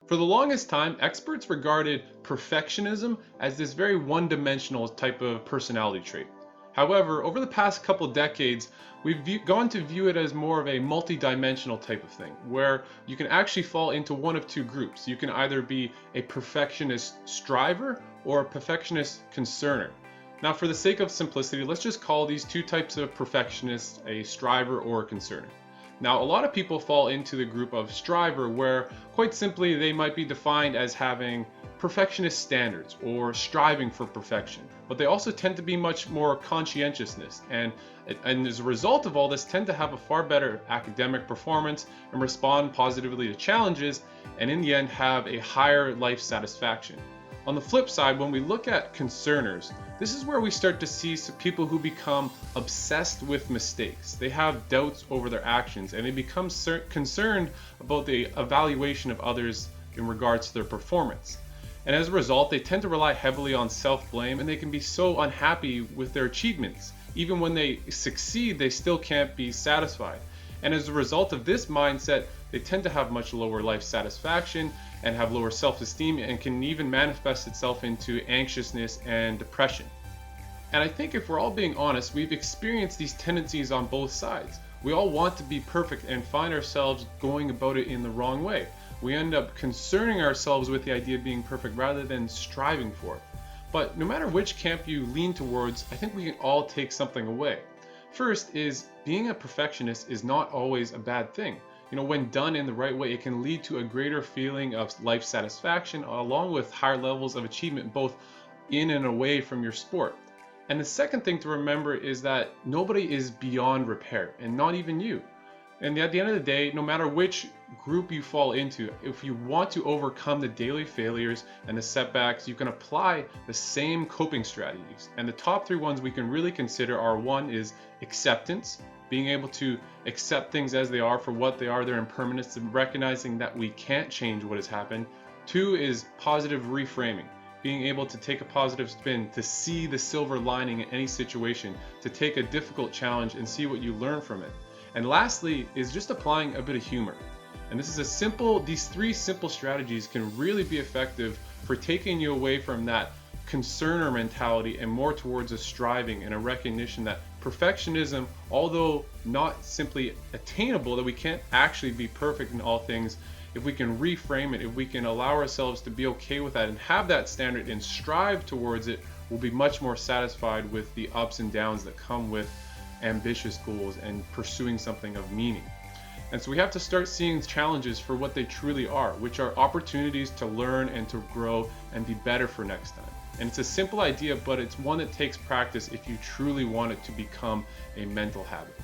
For the longest time, experts regarded perfectionism as this very one-dimensional type of personality trait. However, over the past couple decades, gone to view it as more of a multi-dimensional type of thing, where you can actually fall into one of two groups. You can either be a perfectionist striver or a perfectionist concerner. Now, for the sake of simplicity, let's just call these two types of perfectionists a striver or a concerner. Now, a lot of people fall into the group of striver, where quite simply they might be defined as having perfectionist standards or striving for perfection, but they also tend to be much more conscientiousness and as a result of all this tend to have a far better academic performance and respond positively to challenges and in the end have a higher life satisfaction. On the flip side, when we look at concerners, this is where we start to see some people who become obsessed with mistakes. They have doubts over their actions and they become concerned about the evaluation of others in regards to their performance. And as a result, they tend to rely heavily on self-blame and they can be so unhappy with their achievements. Even when they succeed, they still can't be satisfied. And as a result of this mindset, they tend to have much lower life satisfaction and have lower self-esteem and can even manifest itself into anxiousness and depression. And I think if we're all being honest, we've experienced these tendencies on both sides. We all want to be perfect and find ourselves going about it in the wrong way. We end up concerning ourselves with the idea of being perfect rather than striving for it. But no matter which camp you lean towards, I think we can all take something away. First is being a perfectionist is not always a bad thing. When done in the right way, it can lead to a greater feeling of life satisfaction along with higher levels of achievement both in and away from your sport. And the second thing to remember is that nobody is beyond repair, and not even you. And at the end of the day, no matter which group you fall into, if you want to overcome the daily failures and the setbacks, you can apply the same coping strategies. And the top three ones we can really consider are: one is acceptance, being able to accept things as they are for what they are, their impermanence, and recognizing that we can't change what has happened. Two is positive reframing, being able to take a positive spin, to see the silver lining in any situation, to take a difficult challenge and see what you learn from it. And lastly is just applying a bit of humor. And these three simple strategies can really be effective for taking you away from that concerner mentality and more towards a striving and a recognition that perfectionism, although not simply attainable, that we can't actually be perfect in all things, if we can reframe it, if we can allow ourselves to be okay with that and have that standard and strive towards it, we'll be much more satisfied with the ups and downs that come with ambitious goals and pursuing something of meaning. And so we have to start seeing challenges for what they truly are, which are opportunities to learn and to grow and be better for next time. And it's a simple idea, but it's one that takes practice if you truly want it to become a mental habit.